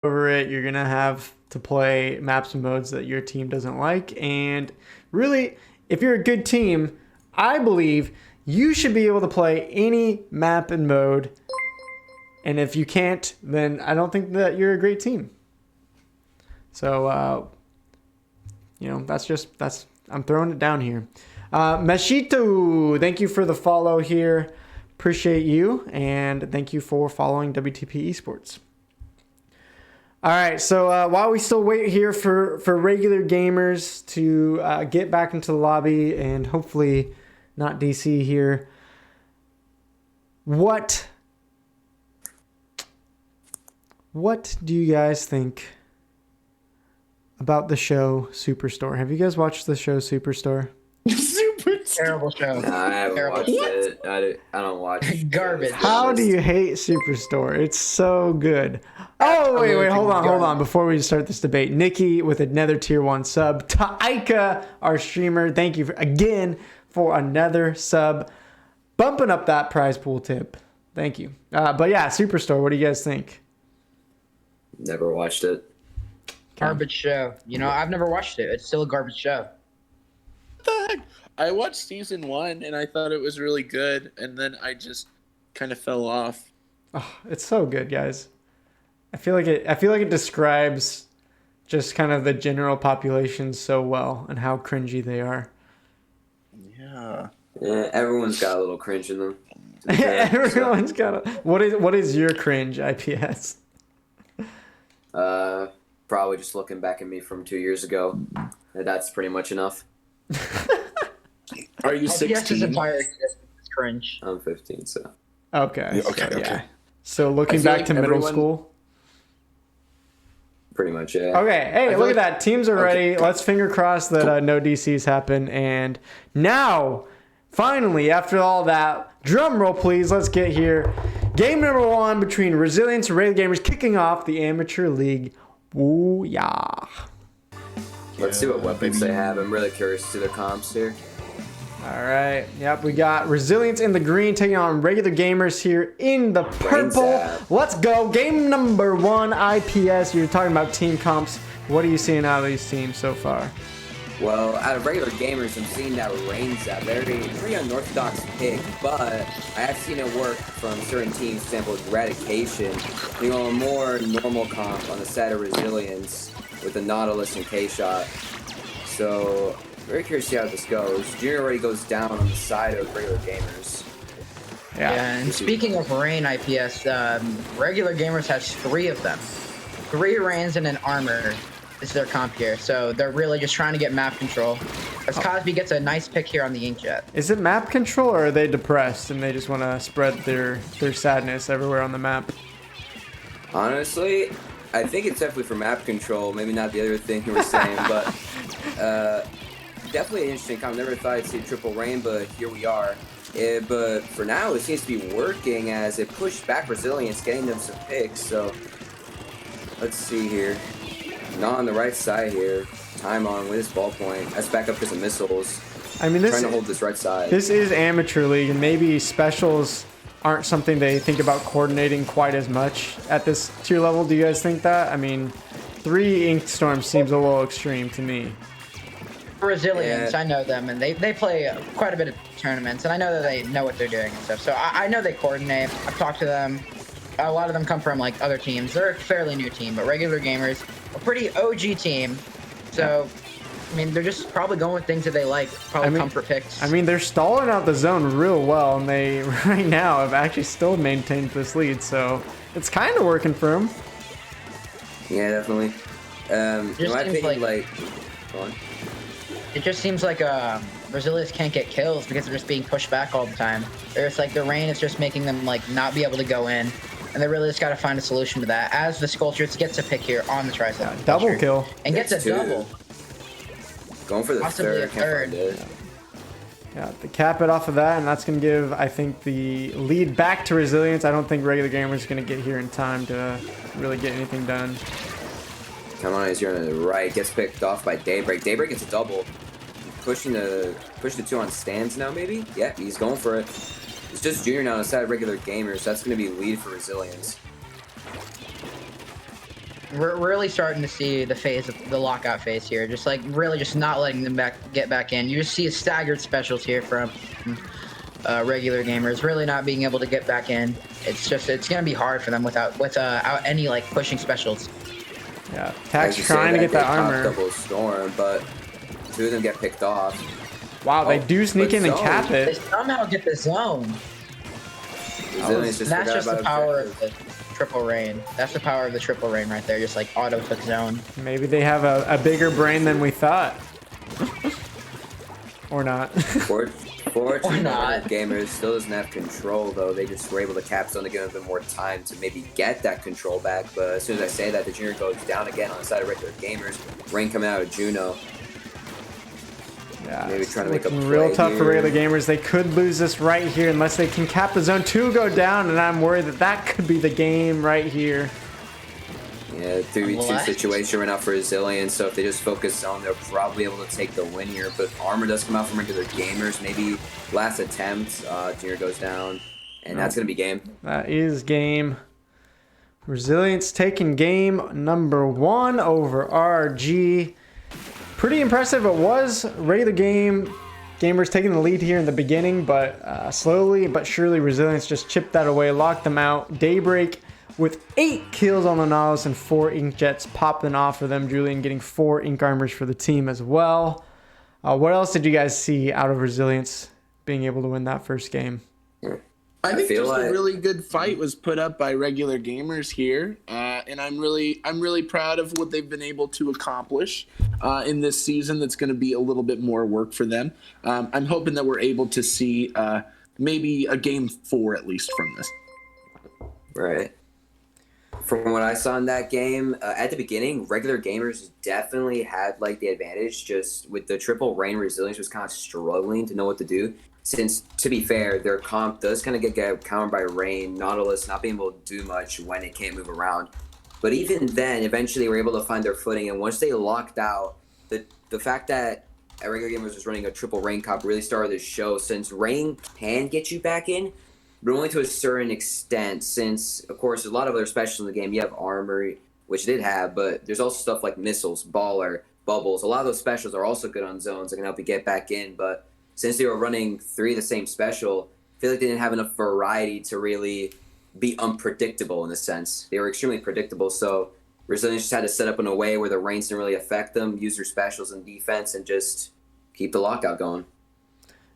over it. You're going to have to play maps and modes that your team doesn't like. And really, if you're a good team, I believe you should be able to play any map and mode. And if you can't, then I don't think that you're a great team. So, I'm throwing it down here. Meshito, thank you for the follow here. Appreciate you. And thank you for following WTP Esports. All right, so while we still wait here for regular gamers to get back into the lobby and hopefully not DC here, what do you guys think about the show Superstore? Have you guys watched the show Superstore? Terrible show. Nah, I haven't watched it. I don't watch Garbage. How do you hate Superstore? It's so good. Oh, wait, hold on. Before we start this debate, Nikki with another tier 1 sub. Taika, our streamer, thank you again for another sub. Bumping up that prize pool tip. Thank you. But yeah, Superstore, what do you guys think? Never watched it. Garbage show. I've never watched it. It's still a garbage show. What the heck? I watched season 1 and I thought it was really good, and then I just kind of fell off. Oh, it's so good, guys. I feel like it describes just kind of the general population so well and how cringy they are. Yeah. Yeah, everyone's got a little cringe in them. Everyone's got a. What is your cringe, IPS? Probably just looking back at me from 2 years ago. That's pretty much enough. Are you Yes, 16? entire existence is cringe. I'm 15, so. Okay. Okay. So looking I feel back like to middle everyone- school. Pretty much, yeah. Okay, hey, feel look like- at that. Teams are ready. Okay. Let's finger cross that no DCs happen. And now, finally, after all that, drum roll, please. Let's get here. Game number 1 between Resilience and Regular Gamers kicking off the Amateur League. Ooh, yeah. Let's see what weapons they have. I'm really curious to see their comps here. All right. Yep, we got Resilience in the green taking on Regular Gamers here in the purple. Zap. Let's go. Game number 1, IPS. You're talking about team comps. What are you seeing out of these teams so far? Well, out of regular gamers, I'm seeing that Rain Zap. Very unorthodox pick, but I have seen it work from certain teams, for example, Eradication. A more normal comp on the side of Resilience with the Nautilus and K-Shot. So, very curious to see how this goes. Junior already goes down on the side of regular gamers. Yeah, and speaking of rain IPS, regular gamers has 3 of them. 3 rains and an armor is their comp here, so they're really just trying to get map control. As Cosby gets a nice pick here on the Inkjet. Is it map control or are they depressed and they just want to spread their sadness everywhere on the map? Honestly, I think it's definitely for map control. Maybe not the other thing you were saying, but definitely an interesting comp. Never thought I'd see triple rain, but here we are. But for now, it seems to be working as it pushed back Resilience, getting them some picks. So let's see here. Not on the right side here. Time on with his ballpoint. That's back up to some missiles. I mean, Trying to hold this right side. This is Amateur League, and maybe specials aren't something they think about coordinating quite as much at this tier level. Do you guys think that? I mean, 3 Ink Storms seems a little extreme to me. Resilience, Yeah. I know them, and they play quite a bit of tournaments, and I know that they know what they're doing and stuff. So I know they coordinate. I've talked to them. A lot of them come from like other teams. They're a fairly new team, but regular gamers, a pretty OG team. So, I mean, they're just probably going with things that they like, probably comfort picks. I mean, they're stalling out the zone real well, and they right now have actually still maintained this lead, so it's kind of working for them. Yeah, definitely. In my opinion, go on. It just seems like Resilience can't get kills because they're just being pushed back all the time. It's like the rain is just making them like not be able to go in, and they really just got to find a solution to that. As the Sculptress gets a pick here on the tricep, Double kill. and gets a That's 2. double. Going for the Possibly third. a third. Can't find it. Yeah, to cap it off of that, and that's going to give, I think, the lead back to Resilience. I don't think Regular Gamers is going to get here in time to really get anything done. Come on, he's here on the right. Gets picked off by Daybreak. Daybreak gets a double. Pushing the 2 on stands now, maybe? Yeah, he's going for it. It's just Junior now instead of regular gamers. That's going to be lead for Resilience. We're really starting to see the phase of the lockout phase here. Just like really just not letting them get back in. You just see staggered specials here from regular gamers really not being able to get back in. It's gonna be hard for them without any like pushing specials. Yeah, Tax trying to get that armor. Double storm, but 2 of them get picked off. Wow, they do sneak in and cap They it. somehow get the zone. Resilience just That's forgot just the about power objectives. of the triple rain. That's the power of the triple rain right there. Just like auto took zone. Maybe they have a bigger brain than we thought. Or not. Fortunately, not. gamers still doesn't have control though. They just were able to cap zone to give them more time to maybe get that control back. But as soon as I say that, the junior goes down again on the side of regular gamers. Rain coming out of Juno. Yeah, Maybe it's trying to make a looking real play tough for here. regular gamers. They could lose this right here unless they can cap the zone 2 go down, and I'm worried that that could be the game right here. Yeah, 3v2 What? situation right now for Resilience. So if they just focus zone, they'll probably be able to take the win here. But armor does come out from regular gamers. Maybe last attempt, junior goes down, and that's gonna be game. That is game. Resilience taking game number 1 over RG. Pretty impressive. It was regular gamers taking the lead here in the beginning, but slowly but surely Resilience just chipped that away, locked them out. Daybreak with 8 kills on the Nautilus and 4 ink jets popping off for them. Julian getting 4 ink armors for the team as well. What else did you guys see out of Resilience being able to win that first game? I think feel just like- a really good fight was put up by regular gamers here, and I'm really proud of what they've been able to accomplish in this season. That's going to be a little bit more work for them. I'm hoping that we're able to see maybe a game 4 at least from this. Right. From what I saw in that game, at the beginning, regular gamers definitely had like the advantage. Just with the triple rain, Resilience was kind of struggling to know what to do. Since, to be fair, their comp does kind of get countered by rain, Nautilus not being able to do much when it can't move around. But even then, eventually they were able to find their footing, and once they locked out, the fact that regular gamers was running a triple rain comp really started to show. Since rain can get you back in, but only to a certain extent. Since, of course, there's a lot of other specials in the game. You have armor, which they did have, but there's also stuff like missiles, baller, bubbles. A lot of those specials are also good on zones that can help you get back in, but since they were running 3 of the same special, I feel like they didn't have enough variety to really be unpredictable in a sense. They were extremely predictable, so Resilience just had to set up in a way where the rains didn't really affect them, use their specials in defense, and just keep the lockout going.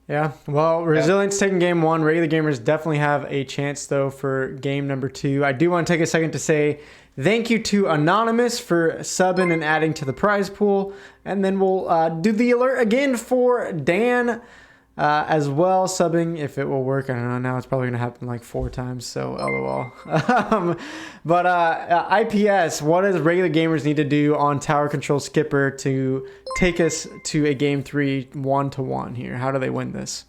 Yeah, well, Resilience taking game 1. Regular gamers definitely have a chance, though, for game number 2. I do want to take a second to say thank you to Anonymous for subbing and adding to the prize pool. And then we'll do the alert again for Dan as well, subbing, if it will work. I don't know. Now it's probably going to happen like 4 times, so LOL. But IPS, what does regular gamers need to do on Tower Control Skipper to take us to a game 3 1-1 here? How do they win this?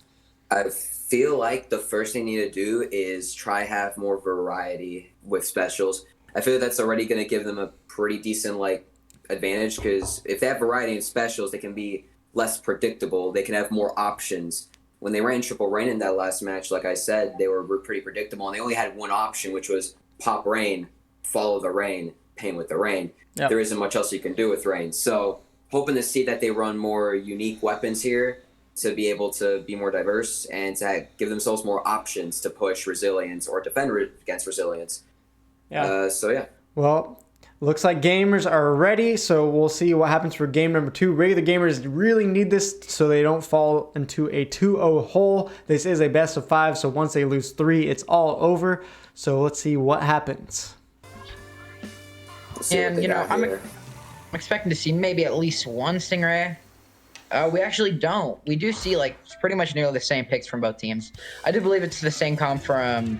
I feel like the first thing you need to do is try have more variety with specials. I feel like that's already going to give them a pretty decent like advantage, because if they have variety in specials, they can be less predictable. They can have more options. When they ran triple rain in that last match, like I said, they were pretty predictable, and they only had one option, which was pop rain, follow the rain, paint with the rain. Yep. There isn't much else you can do with rain. So hoping to see that they run more unique weapons here to be able to be more diverse and to give themselves more options to push Resilience or defend against Resilience. Yeah. So yeah. Well, looks like gamers are ready, so we'll see what happens for game number 2. Regular gamers really need this so they don't fall into a 2-0 hole. This is a best of 5, so once they lose 3, it's all over. So let's see what happens. Let's see what And they you know, got I'm here. expecting to see maybe at least one Stingray. We actually don't. We do see like pretty much nearly the same picks from both teams. I do believe it's the same comp from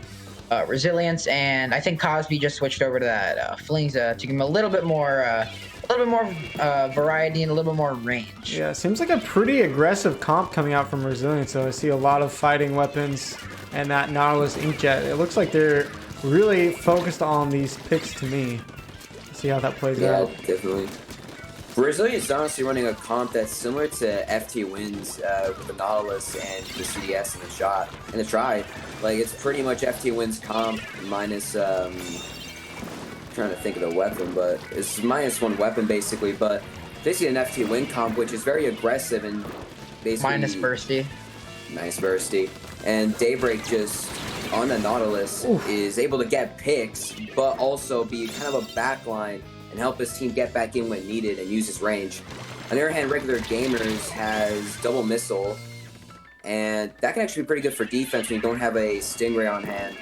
Resilience, and I think Cosby just switched over to that Flings to give him a little bit more variety and a little bit more range. Yeah, seems like a pretty aggressive comp coming out from Resilience. So I see a lot of fighting weapons and that Nautilus inkjet. It looks like they're really focused on these picks to me. See how that plays Yeah, out. definitely. Resilience is honestly running a comp that's similar to FT Wins with the Nautilus and the CDS and the shot and the try. Like, it's pretty much FT Wins comp minus trying to think of the weapon, but it's -1 weapon basically. But basically an FT win comp, which is very aggressive and basically Minus bursty. Nice bursty. And Daybreak just on the Nautilus is able to get picks, but also be kind of a backline and help his team get back in when needed and use his range. On the other hand, Regular Gamers has double missile, and that can actually be pretty good for defense when you don't have a Stingray on hand.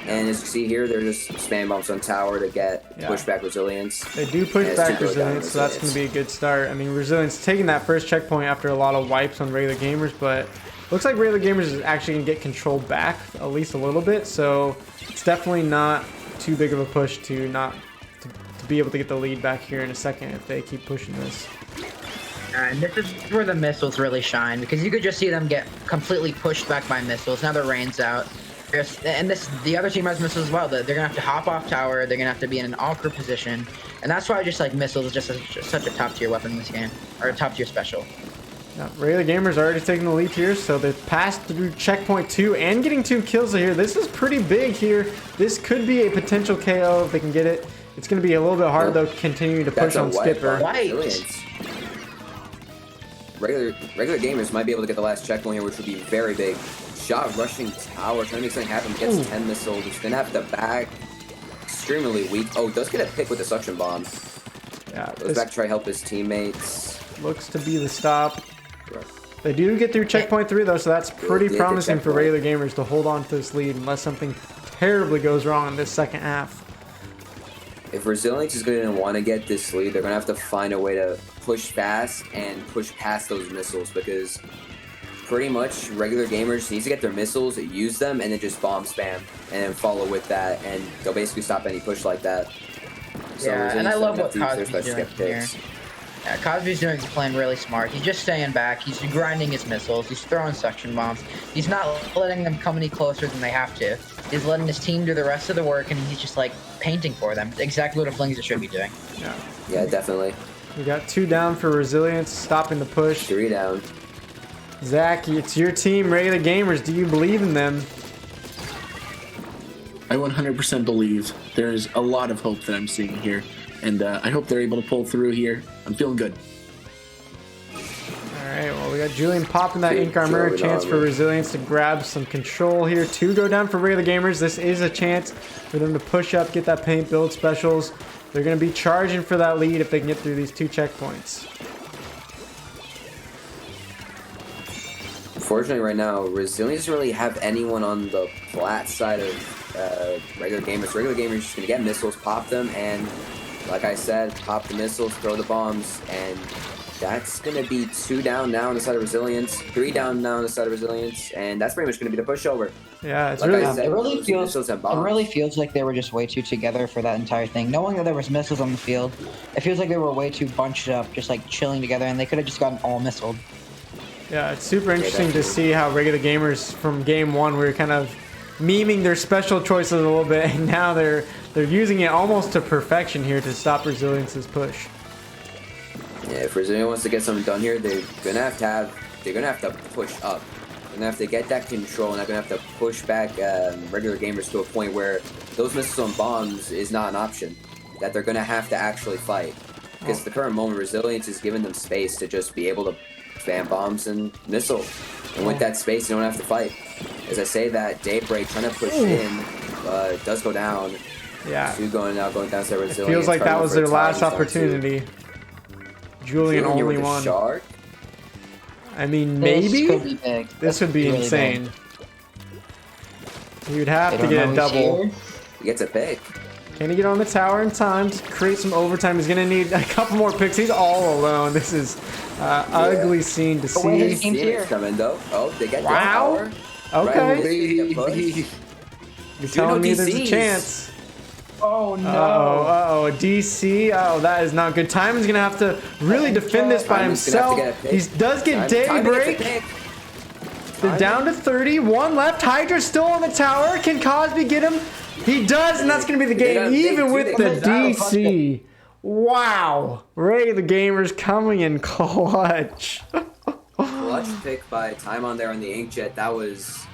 And as you see here, they're just spam bombs on tower to get pushback resilience. They do push back resilience, so that's going to be a good start. I mean, resilience taking that first checkpoint after a lot of wipes on Regular Gamers, but looks like Regular Gamers is actually going to get control back at least a little bit. So it's definitely not too big of a push to be able to get the lead back here in a second if they keep pushing this. And this is where the missiles really shine, because you could just see them get completely pushed back by missiles. Now the rain's out. And the other team has missiles as well. They're gonna have to hop off tower. They're gonna have to be in an awkward position, and that's why I just like missiles is just such a top tier weapon in this game, or a top tier special. Yeah, Regular Gamers already taking the lead here, so they've passed through checkpoint 2 and getting 2 kills here. This is pretty big here. This could be a potential KO if they can get it. It's going to be a little bit hard though, continuing to push on Skipper. Regular Gamers might be able to get the last checkpoint here, which would be very big. Shot rushing tower, trying to make something happen, gets 10 missiles. He's gonna have to back. Extremely weak. Oh, does get a pick with the suction bomb. Yeah, goes back to try to help his teammates. Looks to be the stop. They do get through checkpoint 3 though, so that's pretty promising for Regular Gamers to hold on to this lead unless something terribly goes wrong in this second half. If Resilience is going to want to get this lead, they're going to have to find a way to push fast and push past those missiles, because pretty much Regular Gamers needs to get their missiles, use them, and then just bomb spam and then follow with that, and they'll basically stop any push like that. So yeah, and I love what Cosby's doing here. Yeah, Cosby's playing really smart. He's just staying back. He's grinding his missiles. He's throwing suction bombs. He's not letting them come any closer than they have to. He's letting his team do the rest of the work, and he's just like painting for them. Exactly what a Flings should be doing. Yeah, definitely. We got 2 down for Resilience, stopping the push. 3 down. Zach, it's your team, Regular Gamers. Do you believe in them? I 100% believe. There is a lot of hope that I'm seeing here, and I hope they're able to pull through here. I'm feeling good. Alright, well, we got Julian popping that ink armor. Chance for Resilience to grab some control here. 2 go down for Regular Gamers. This is a chance for them to push up, get that paint build specials. They're going to be charging for that lead if they can get through these 2 checkpoints. Unfortunately, right now, Resilience doesn't really have anyone on the flat side of Regular Gamers. Regular Gamers are just going to get missiles, pop them, and like I said, pop the missiles, throw the bombs, and that's going to be 2 down now on the side of Resilience, 3 down now on the side of Resilience, and that's pretty much going to be the pushover. Yeah, it's like it really feels like they were just way too together for that entire thing. Knowing that there was missiles on the field, it feels like they were way too bunched up, just like chilling together, and they could have just gotten all missiled. Yeah, it's super interesting to see how Regular Gamers from game 1 we were kind of memeing their special choices a little bit, and now they're using it almost to perfection here to stop Resilience's push. Yeah, if Resilience wants to get something done here, they're gonna have to push up. They're gonna have to get that control, and they're gonna have to push back Regular Gamers to a point where those missiles and bombs is not an option. That they're gonna have to actually fight, because at the current moment, Resilience is giving them space to just be able to spam bombs and missile, and with that space, you don't have to fight. As I say that, Daybreak trying to push in, does go down. Yeah. 2 going down to Resilience. It feels like that was their last opportunity. Julian only won. Shark. I mean, maybe this would be really insane. You'd have to get a double. He gets a pick. Can he get on the tower in time to create some overtime? He's gonna need a couple more picks. He's all alone. This is ugly scene to see. His team's here. Coming though. Oh, they get wow. Okay. Right, you're telling me there's a chance. Oh no. Uh-oh, a DC. Oh, that is not good. Timon's gonna have to really defend this by himself. He does get Daybreak. They're down to 30. 1 left. Hydra's still on the tower. Can Cosby get him? He does, and that's gonna be the game, even with the DC. Wow. Regular Gamers coming in clutch. Clutch pick by Timon there on the Inkjet. That was,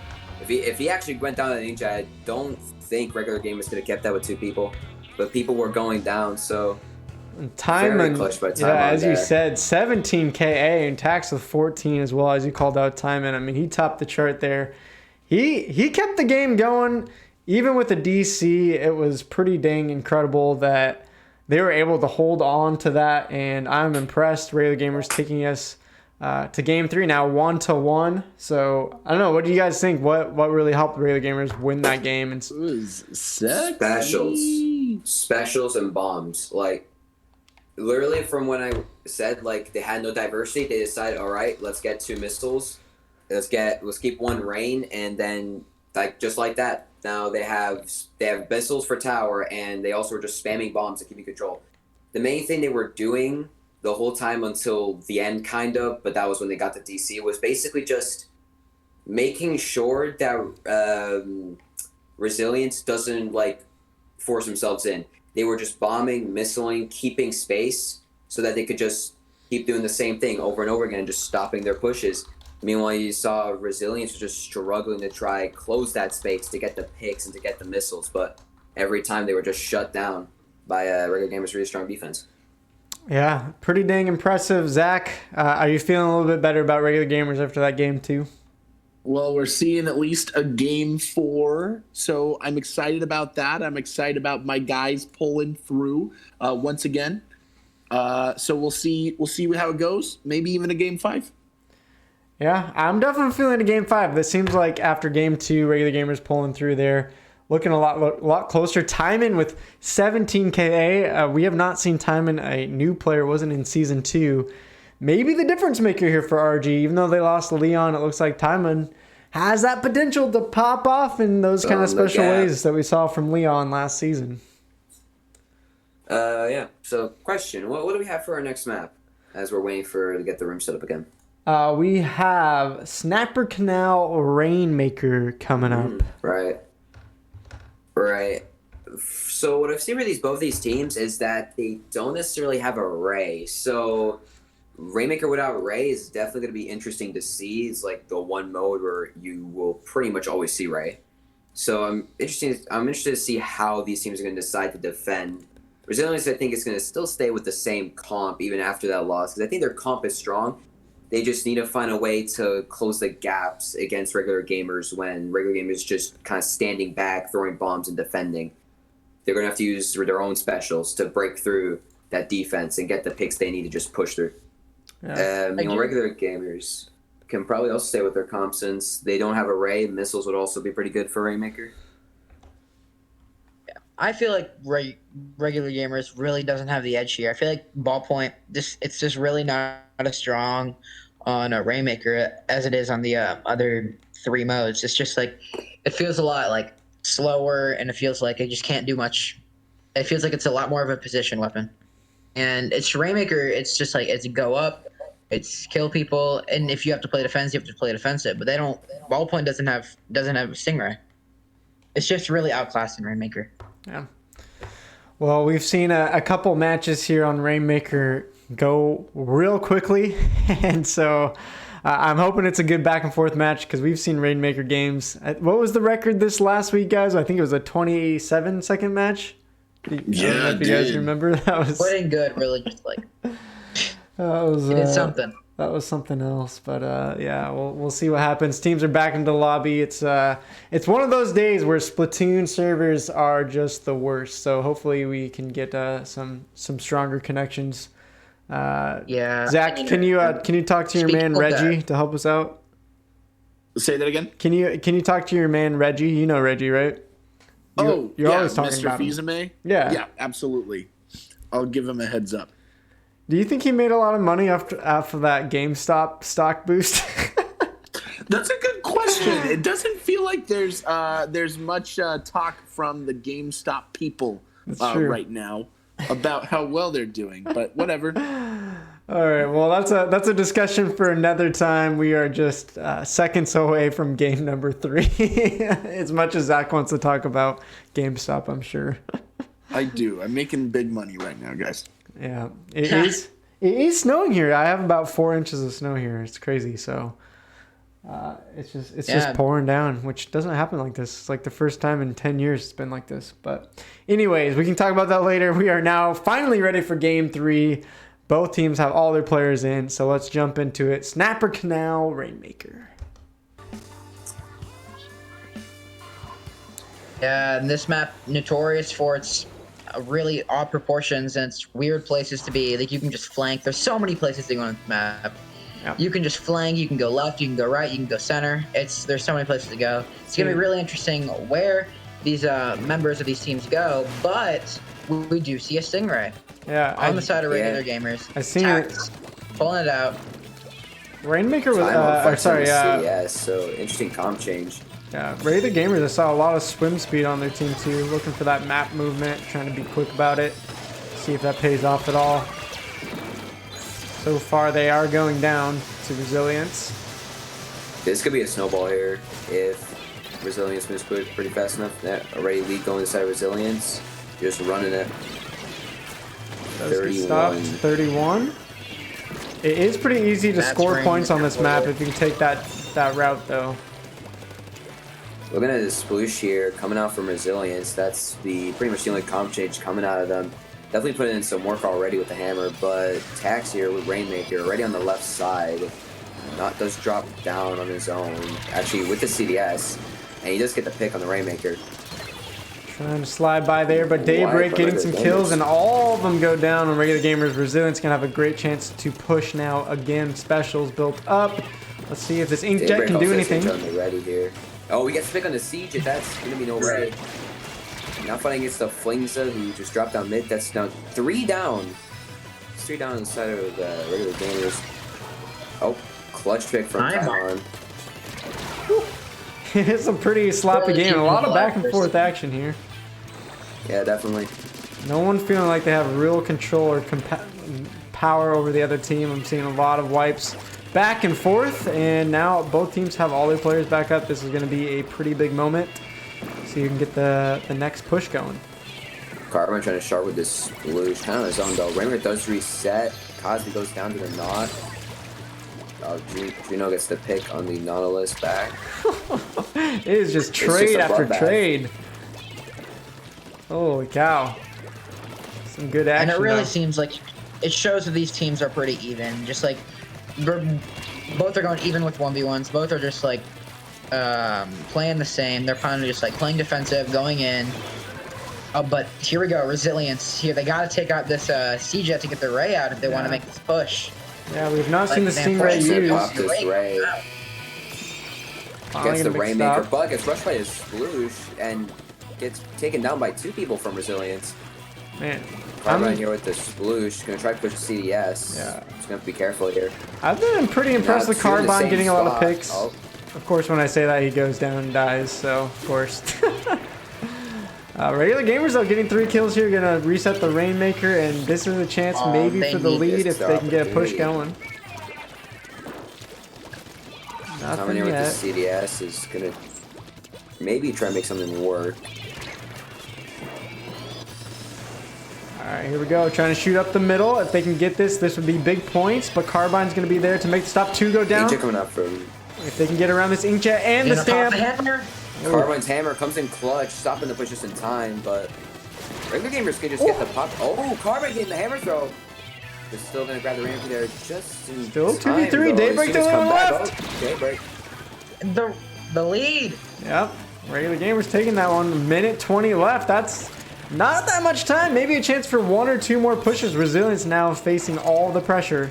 if he actually went down to the Inkjet, I don't think Regular Gamers could have kept that with 2 people. but people were going down. So very Timon, clutch by yeah, Timon as you there. said, 17 KA and tax with 14 as well, as you called out Timon. I mean, he topped the chart there. He kept the game going. Even with the DC, it was pretty dang incredible that they were able to hold on to that, and I'm impressed. Regular Gamers taking us to Game 3 now, 1-1. So, I don't know. What do you guys think? What really helped Regular Gamers win that game? And It was sexy. Specials and bombs. Like, literally from when I said, like, they had no diversity, they decided, all right, let's get 2 missiles. Let's keep 1 rain, and then, like, just like that, now they have missiles for tower, and they also were just spamming bombs to keep you control. The main thing they were doing the whole time until the end, kind of, but that was when they got to DC, was basically just making sure that Resilience doesn't, like, force themselves in. They were just bombing, missiling, keeping space so that they could just keep doing the same thing over and over again, just stopping their pushes. Meanwhile, you saw Resilience was just struggling to try close that space to get the picks and to get the missiles, but every time they were just shut down by Regular Gamers' really strong defense. yeah, pretty dang impressive. Zach, are you feeling a little bit better about Regular Gamers after that game too? Well, we're seeing at least a game 4, so I'm excited about that. I'm excited about my guys pulling through once again. So we'll see how it goes. Maybe even a game 5. Yeah, I'm definitely feeling a game 5. This seems like after game 2, Regular Gamers pulling through there, looking a lot closer. Timon with 17 KA. We have not seen Timon, a new player, wasn't in season 2. Maybe the difference maker here for RG. Even though they lost Leon, it looks like Timon has that potential to pop off in those kind of special ways that we saw from Leon last season. Yeah. So, question: what do we have for our next map? As we're waiting to get the room set up again. We have Snapper Canal Rainmaker coming up. Right. So what I've seen with both these teams is that they don't necessarily have a Ray. So Rainmaker without Ray is definitely going to be interesting to see. It's like the one mode where you will pretty much always see Ray. So I'm interested to see how these teams are going to decide to defend. Resilience, I think, is going to still stay with the same comp even after that loss, because I think their comp is strong. They just need to find a way to close the gaps against Regular Gamers when Regular Gamers just kind of standing back, throwing bombs, and defending. They're going to have to use their own specials to break through that defense and get the picks they need to just push through. Yeah. Regular Gamers can probably also stay with their comp since they don't have a Ray. Missiles would also be pretty good for Rainmaker. I feel like Regular Gamers really doesn't have the edge here. I feel like Ballpoint, it's just really not as strong on a Rainmaker as it is on the other 3 modes. It's just like, it feels a lot like slower, and it feels like it just can't do much. It feels like it's a lot more of a position weapon. And it's Rainmaker, it's just like, it's go up, it's kill people, and if you have to play defense, you have to play defensive. But Ballpoint doesn't have Stingray. It's just really outclassed in Rainmaker. Yeah. Well, we've seen a couple matches here on Rainmaker go real quickly, and so I'm hoping it's a good back and forth match because we've seen Rainmaker games. What was the record this last week, guys? I think it was a 27-second match. Yeah, I don't know if you guys remember. That was Putting good, really just like it did something. That was something else, but yeah, we'll see what happens. Teams are back into the lobby. It's one of those days where Splatoon servers are just the worst. So hopefully we can get some stronger connections. Yeah. Zach, can you talk to your man Reggie to help us out? Say that again. Can you talk to your man Reggie? You know Reggie, right? You're always talking Mr. about him. Fizame? Yeah, absolutely. I'll give him a heads up. Do you think he made a lot of money after that GameStop stock boost? That's a good question. It doesn't feel like there's much talk from the GameStop people right now about how well they're doing, but whatever. All right, well that's a discussion for another time. We are just seconds away from game number 3. As much as Zach wants to talk about GameStop, I'm sure. I do. I'm making big money right now, guys. Yeah, it is snowing here. I have about 4 inches of snow here. It's crazy. So It's just pouring down, which doesn't happen like this. It's like the first time in 10 years it's been like this. But anyways, we can talk about that later. We are now finally ready for game 3. Both teams have all their players in, so let's jump into it. Snapper Canal, Rainmaker. Yeah, and this map notorious for its really odd proportions and its weird places to be. Like you can just flank. There's so many places to go on this map. Yep. You can just flank. You can go left. You can go right. You can go center. There's so many places to go. It's gonna be really interesting where these members of these teams go. But we do see a Stingray. Yeah, on the side of regular gamers. I seen it. Pulling it out. Rainmaker was so interesting comp change. Yeah, regular gamers, I saw a lot of swim speed on their team too, looking for that map movement, trying to be quick about it, see if that pays off at all. So far, they are going down to Resilience. This could be a snowball here if Resilience moves pretty fast enough. That already lead going inside Resilience, just running it. 31. 31. It is pretty easy to score points on this map if you can take that route though. Looking at this sploosh here coming out from Resilience, that's pretty much the only comp change coming out of them. Definitely putting in some work already with the hammer, but Tax here with Rainmaker already on the left side. Does drop down on his own, actually with the CDS, and he does get the pick on the Rainmaker. Trying to slide by there, but Daybreak getting some kills, and all of them go down on regular gamers. Resilience can have a great chance to push now again. Specials built up. Let's see if this Inkjet can do anything. Ready here. Oh, we get to pick on the Siege. That's gonna be no way. Now fighting against the Flingza, who just dropped down mid. That's now 3 down. 3 down on the side of the regular gamers. Oh, clutch pick from Talon. It's a pretty sloppy game. A lot of back and forth action here. Yeah, definitely. No one feeling like they have real control or power over the other team. I'm seeing a lot of wipes back and forth, and now both teams have all their players back up. This is going to be a pretty big moment, so you can get the next push going. Carbon trying to sharp with this sploosh. Kind of his own though. Rainmaker does reset. Cosby goes down to the knot. Juno gets the pick on the Nautilus back. It is just trade after trade. Holy cow. Some good action. And it really seems like it shows that these teams are pretty even. Just like both are going even with 1v1s. Both are just like playing the same. They're kind of just like playing defensive, going in. But here we go, Resilience. Here they got to take out this C-Jet to get the Ray out if they want to make this push. Yeah, we've not seen the Stingray used. This Ray. Gets the Rainmaker, but gets rushed by his sploosh and gets taken down by 2 people from Resilience. Man, Carbine here with the sploosh. Gonna try to push the CDS. Yeah. Just gonna have to be careful here. I've been pretty impressed with Carbine getting a lot of picks. Oh. Of course, when I say that, he goes down and dies, so of course. Regular gamers, though, getting 3 kills here, gonna reset the Rainmaker, and this is a chance maybe for the lead if they can get a push going. Coming here with the CDS is gonna maybe try to make something work. Alright, here we go. Trying to shoot up the middle. If they can get this, this would be big points, but Carbine's going to be there to make the stop 2 go down. Inkjet coming up from... If they can get around this Inkjet and the stamp. Carbine's hammer comes in clutch, stopping the push just in time, but regular gamers can just get the pop. Oh, Carbine getting the hammer throw. They're still going to grab the ramp there just in still time. 2v3. Daybreak to the left. Oh, Daybreak. The lead. Yep. Regular gamers taking that one. Minute 20 left. That's not that much time. Maybe a chance for 1 or 2 more pushes. Resilience now facing all the pressure.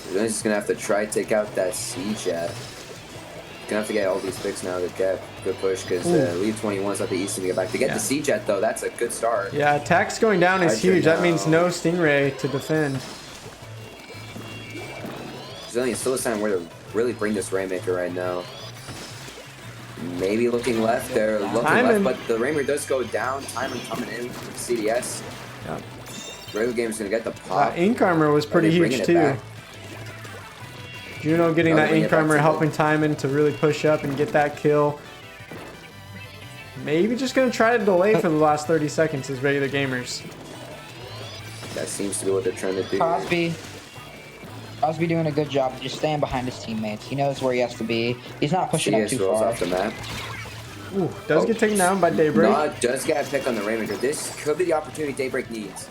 Resilience is going to have to try to take out that C-Jet. Gonna have to get all these picks now to get good push because lead 21 is not the easy to get back. To get the C-Jet though, that's a good start. Yeah, attacks going down is huge. That means no Stingray to defend. Resilience still a time where to really bring this Rainmaker right now. Maybe looking left there, looking left, but the Rainmaker does go down. Timon coming in with CDS. Yeah. Regular game's gonna get the pop. Ink Armor was pretty huge too. Back. Juno getting that Ink Armor, helping Timon to really push up and get that kill. Maybe just going to try to delay for the last 30 seconds as regular gamers. That seems to be what they're trying to do. Cosby. Cosby doing a good job of just staying behind his teammates. He knows where he has to be. He's not pushing up CS too rolls far. off the map. Ooh, does get taken down by Daybreak. No, does get a pick on the Rainmaker. This could be the opportunity Daybreak needs.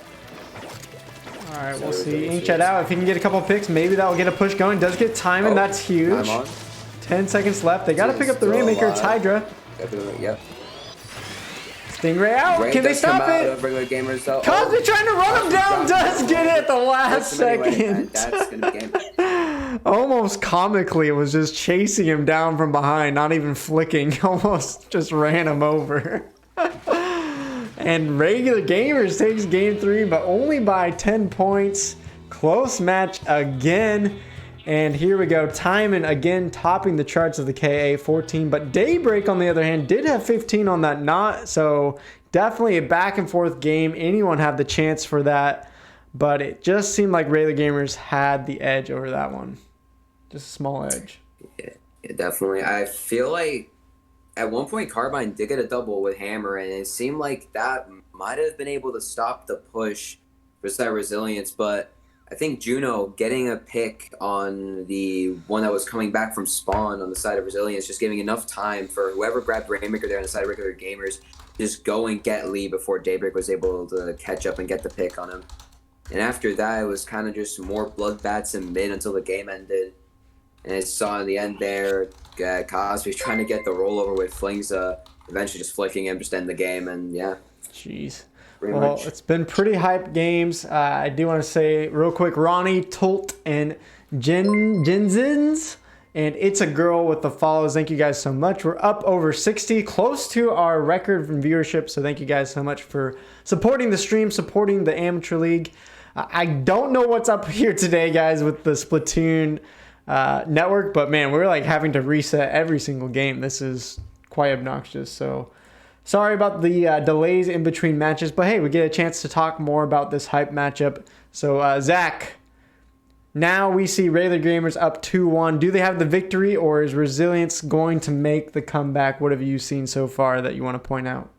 All right, we'll So see. it's Inkjet out. If he can get a couple picks, maybe that will get a push going. Does get time, and that's huge. Time on. 10 seconds left. They got to pick up the Still Rainmaker. It's alive. Hydra. Yep. Stingray out. Rain Can they does come stop out it? of regular gamers though. Cosby trying to run him down. Does get it at the last Hits him anyway, second. and that's gonna be game. Almost comically, it was just chasing him down from behind, not even flicking. Almost just ran him over. And Regular Gamers takes game 3, but only by 10 points. Close match again. And here we go. Timon again topping the charts of the KA 14. But Daybreak, on the other hand, did have 15 on that knot. So definitely a back and forth game. Anyone have the chance for that. But it just seemed like Regular Gamers had the edge over that one. Just a small edge. Yeah, definitely. I feel like at one point Carbine did get a double with Hammer, and it seemed like that might have been able to stop the push for that Resilience, but I think Juno getting a pick on the one that was coming back from spawn on the side of Resilience, just giving enough time for whoever grabbed Rainmaker there on the side of Regular Gamers, just go and get Lee before Daybreak was able to catch up and get the pick on him. And after that, it was kind of just more bloodbaths in mid until the game ended. And I saw in the end there, Cosby's trying to get the rollover with Flings, eventually just flicking him, just end the game, and yeah. Jeez. Pretty Well, much. it's been pretty hype games. I do want to say real quick, Ronnie, Tolt, and Jenzins, and It's a Girl with the follows. Thank you guys so much. We're up over 60, close to our record from viewership, so thank you guys so much for supporting the stream, supporting the Amateur League. I don't know what's up here today, guys, with the Splatoon network, but man, we're like having to reset every single game. This is quite obnoxious, so sorry about the delays in between matches, but hey, we get a chance to talk more about this hype matchup. So, Zach, now we see Regular Gamers up 2-1. Do they have the victory, or is Resilience going to make the comeback? What have you seen so far that you want to point out?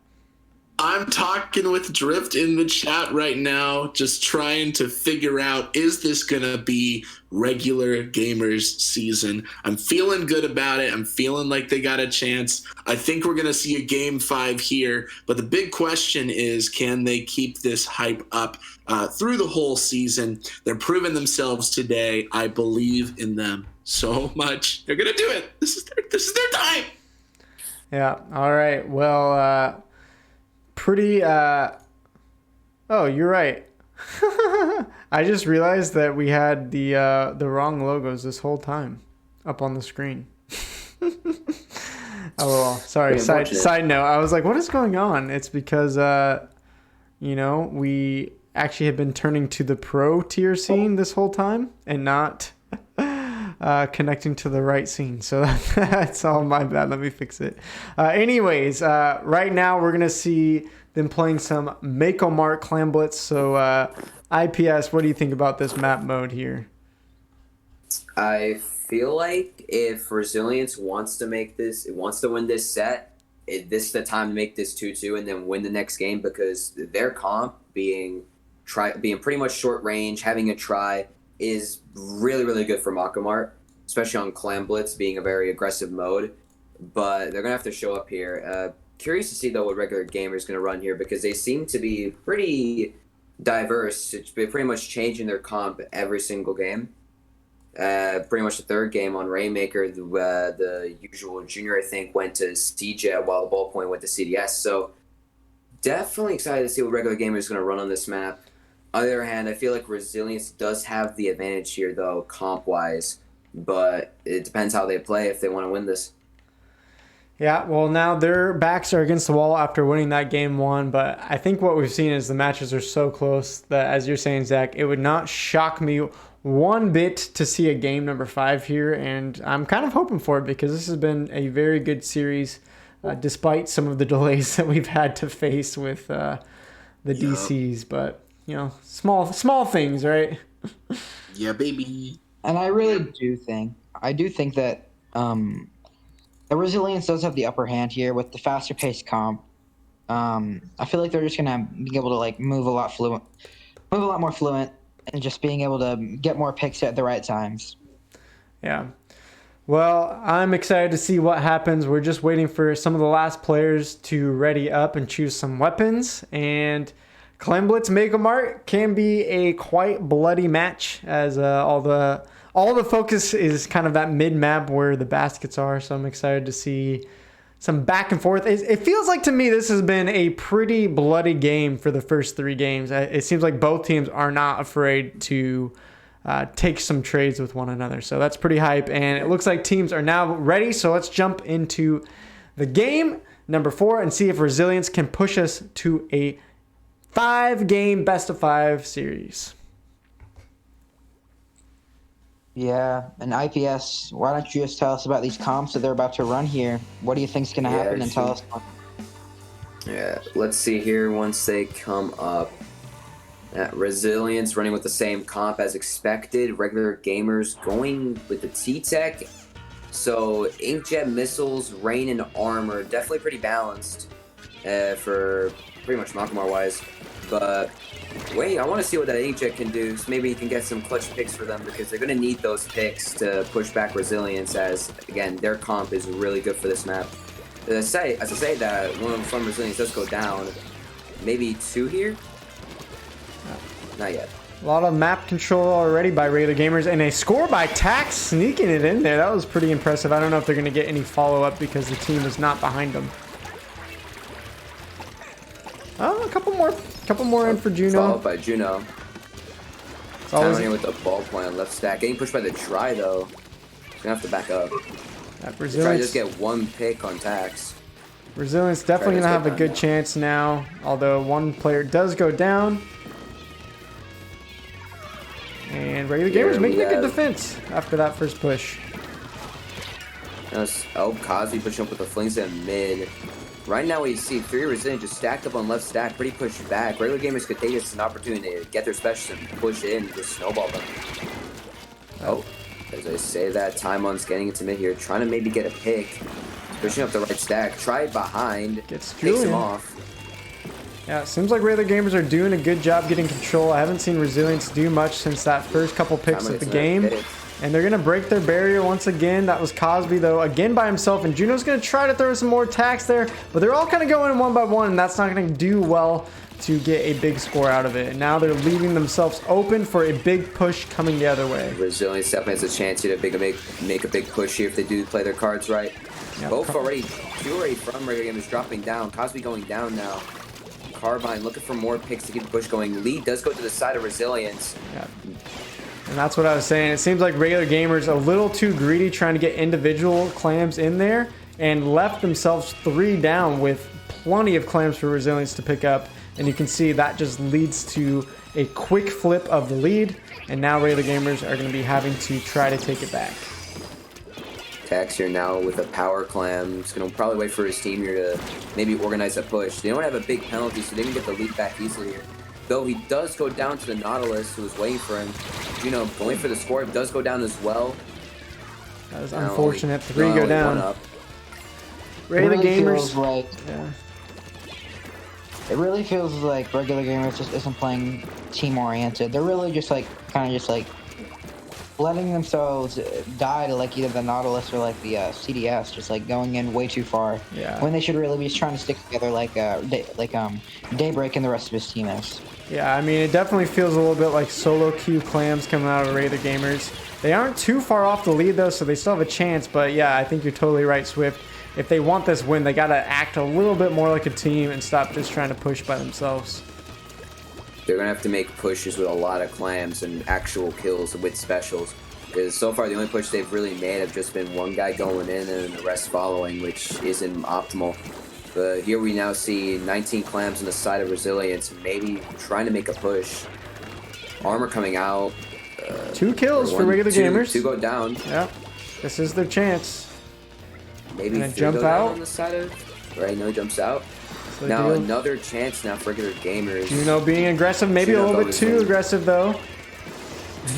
I'm talking with Drift in the chat right now, just trying to figure out, is this going to be Regular Gamers season? I'm feeling good about it. I'm feeling like they got a chance. I think we're going to see a game 5 here, but the big question is, can they keep this hype up through the whole season? They're proving themselves today. I believe in them so much. They're going to do it. This is their time. Yeah, all right. Well, pretty oh, you're right. I just realized that we had the wrong logos this whole time up on the screen. Oh well, sorry. Side note, I was like, what is going on? It's because we actually have been turning to the pro tier scene this whole time and not connecting to the right scene. So that's all my bad. Let me fix it. Anyways, right now we're going to see them playing some Mako Mart Clan Blitz. So IPS, what do you think about this map mode here? I feel like if Resilience wants to win this set, this is the time to make this 2-2 and then win the next game, because their comp being pretty much short range, having a try, is really, really good for Makamart, especially on Clan Blitz being a very aggressive mode. But they're going to have to show up here. Curious to see, though, what Regular Gamer is going to run here, because they seem to be pretty diverse. It's been pretty much changing their comp every single game. Pretty much the third game on Rainmaker, the usual junior, I think, went to CJ, while the ballpoint went to CDS. So definitely excited to see what Regular Gamer is going to run on this map. On the other hand, I feel like Resilience does have the advantage here, though, comp-wise. But it depends how they play if they want to win this. Yeah, well, now their backs are against the wall after winning that game 1. But I think what we've seen is the matches are so close that, as you're saying, Zach, it would not shock me one bit to see a game number 5 here. And I'm kind of hoping for it, because this has been a very good series, despite some of the delays that we've had to face with the DCs. But small things, right? Yeah, baby. And I really do think that the Resilience does have the upper hand here with the faster paced comp. I feel like they're just gonna be able to move a lot more fluent, and just being able to get more picks at the right times. Yeah. Well, I'm excited to see what happens. We're just waiting for some of the last players to ready up and choose some weapons. And Clan Blitz Mega Mart can be a quite bloody match, as all the focus is kind of that mid map where the baskets are. So I'm excited to see some back and forth. It feels like to me this has been a pretty bloody game for the first 3 games. It seems like both teams are not afraid to take some trades with one another. So that's pretty hype. And it looks like teams are now ready. So let's jump into the game number 4 and see if Resilience can push us to a 5-game best of 5 series. Yeah, and IPS, why don't you just tell us about these comps that they're about to run here? What do you think's going to happen, and tell us? Yeah, let's see here once they come up. Resilience running with the same comp as expected. Regular gamers going with the T-Tech. So Inkjet missiles, rain, and armor, definitely pretty balanced for pretty much Makamar wise. But wait, I want to see what that Inkjet can do. So maybe he can get some clutch picks for them, because they're going to need those picks to push back Resilience, as again their comp is really good for this map. As I say that, one from Resilience does go down. Maybe 2 here? Not yet. A lot of map control already by regular gamers, and a score by Tax sneaking it in there. That was pretty impressive. I don't know if they're going to get any follow-up because the team is not behind them. Oh, a couple more in for Juno. Followed by Juno. It's always Down here with the ball point on left stack. Getting pushed by the try though. He's gonna have to back up. that Try to Resilience. just get 1 pick on Tax. Resilience definitely going to have a good chance now, although one player does go down. And regular gamers making a good defense after that first push. Cosby pushing up with the flings in mid. Right now we see 3 Resilient just stacked up on left stack, pretty pushed back. Regular gamers could take this as an opportunity to get their specials and push in and just snowball them. Oh, as I say that, Taimon's getting into mid here, trying to maybe get a pick. Pushing up the right stack, tried behind, Gets takes Julian him off. Yeah, it seems like regular gamers are doing a good job getting control. I haven't seen Resilience do much since that first couple picks of the game. And they're going to break their barrier once again. That was Cosby, though, again by himself. And Juno's going to try to throw some more attacks there. But they're all kind of going 1 by 1, and that's not going to do well to get a big score out of it. And now they're leaving themselves open for a big push coming the other way. Resilience definitely has a chance here to make a big push here if they do play their cards right. Yep. Both already, 2 already from regular gamers dropping down. Cosby going down now. Carbine looking for more picks to keep the push going. Lead does go to the side of Resilience. Yeah. And that's what I was saying. It seems like regular gamers a little too greedy trying to get individual clams in there and left themselves 3 down with plenty of clams for Resilience to pick up. And you can see that just leads to a quick flip of the lead. And now regular gamers are going to be having to try to take it back. Tax here now with a power clam. He's going to probably wait for his team here to maybe organize a push. They don't have a big penalty, so they can get the lead back easily here. Though he does go down to the Nautilus, who was waiting for him. Juno going for the score, does go down as well. That was unfortunate. 3 go down. Regular really gamers. Like, yeah. It really feels like regular gamers just isn't playing team-oriented. They're really just like, kind of just like, letting themselves die to like either the Nautilus or like the CDS, just like going in way too far. Yeah. When they should really be just trying to stick together like Daybreak and the rest of his team is. Yeah, I mean, it definitely feels a little bit like solo queue clams coming out of regular gamers. They aren't too far off the lead though, so they still have a chance. But yeah, I think you're totally right, Swift. If they want this win, they gotta act a little bit more like a team and stop just trying to push by themselves. They're going to have to make pushes with a lot of clams and actual kills with specials. Because so far the only push they've really made have just been one guy going in and the rest following, which isn't optimal. But here we now see 19 clams on the side of Resilience, maybe trying to make a push. Armor coming out. 2 kills for regular gamers. 2 go down. Yeah, this is their chance. Maybe and 3 jump go down out on the side of. Right, no, he jumps out. So now another chance now for regular gamers. Juno being aggressive, maybe a little bit too aggressive though.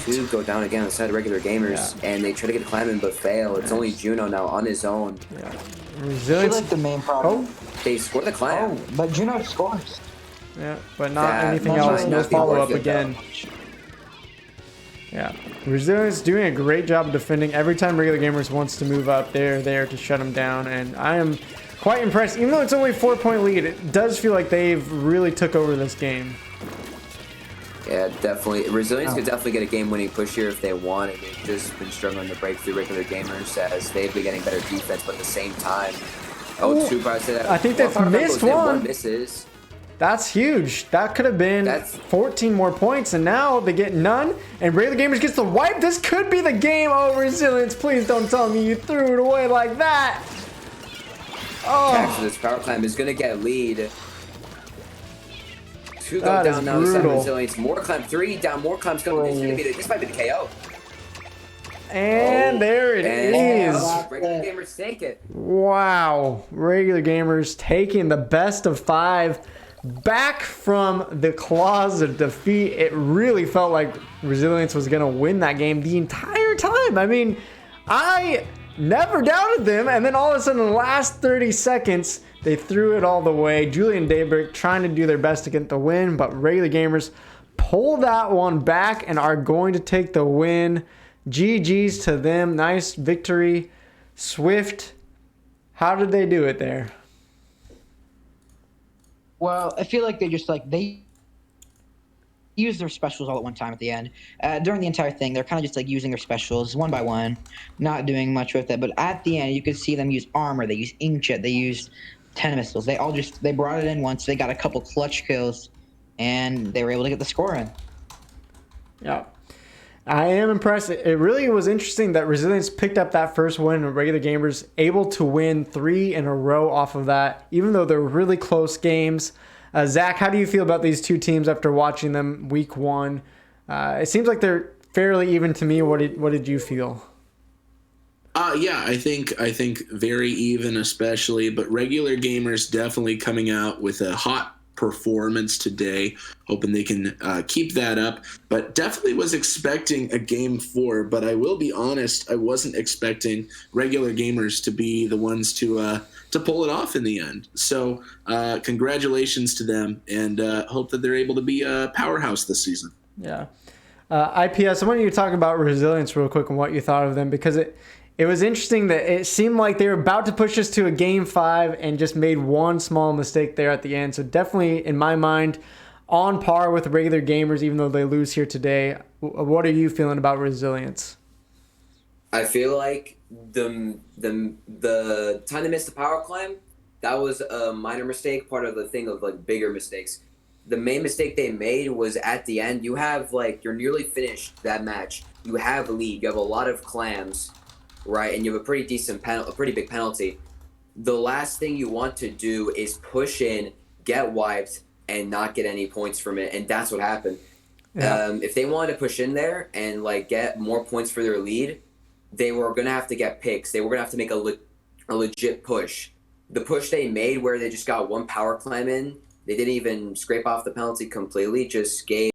2 go down again on the side of regular gamers, and they try to get a clam in but fail. It's only Juno now on his own. Yeah. I Resilience. feel like the main problem. They score the clam. Oh, but Juno scores. Yeah, but not That anything must else. not No be follow up worth it, again. Yeah, Resilience doing a great job of defending. Every time Regular Gamers wants to move up, they're there to shut them down, and I am quite impressed. Even though it's only a 4-point lead, it does feel like they've really took over this game. Yeah, definitely. Resilience could definitely get a game-winning push here if they want, and they've just been struggling to break through Regular Gamers as they've been getting better defense, but at the same time, I think they've missed one. Misses. That's huge. That could have been 14 more points, and now they get none. And Regular Gamers gets the wipe. This could be the game. Oh, Resilience, please don't tell me you threw it away like that. Oh. Actually, this power climb is going to get a lead. 2 go That down is now to 7 brutal. Resilience. More climb, 3 down, more climbs coming. This might be the KO. And there it is. Regular Gamers take it. Wow. Regular Gamers taking the best of 5 back from the claws of defeat. It really felt like Resilience was going to win that game the entire time. I mean, I never doubted them, and then all of a sudden in the last 30 seconds, they threw it all the way. Julian Daybreak trying to do their best to get the win, but Regular Gamers pull that one back and are going to take the win. GG's to them. Nice victory. Swift, how did they do it there? Well, I feel like they use their specials all at one time at the end. During the entire thing, they're kind of just like using their specials one by one, not doing much with it. But at the end, you could see them use armor. They use inkjet. They used 10 missiles. They brought it in once. They got a couple clutch kills, and they were able to get the score in. Yeah. I am impressed. It really was interesting that Resilience picked up that first win and Regular Gamers able to win 3 in a row off of that, even though they're really close games. Zach, how do you feel about these two teams after watching them week 1? It seems like they're fairly even to me. What did you feel? Yeah, I think very even, especially, but Regular Gamers definitely coming out with a hot performance today, hoping they can keep that up, but definitely was expecting a game 4. But I will be honest, I wasn't expecting Regular Gamers to be the ones to pull it off in the end. So congratulations to them, and hope that they're able to be a powerhouse this season. Yeah. IPS, I want you to talk about Resilience real quick and what you thought of them, because it was interesting that it seemed like they were about to push us to a game 5 and just made one small mistake there at the end. So definitely, in my mind, on par with Regular Gamers, even though they lose here today. What are you feeling about Resilience? I feel like the time they missed the power climb, that was a minor mistake, part of the thing of like bigger mistakes. The main mistake they made was at the end. You have you're nearly finished that match. You have a lead. You have a lot of clams, right? And you have a pretty big penalty. The last thing you want to do is push in, get wiped, and not get any points from it. And that's what happened. Yeah. If they wanted to push in there and get more points for their lead, they were going to have to get picks. They were going to have to make a legit push. The push they made where they just got one power climb in, they didn't even scrape off the penalty completely, just gave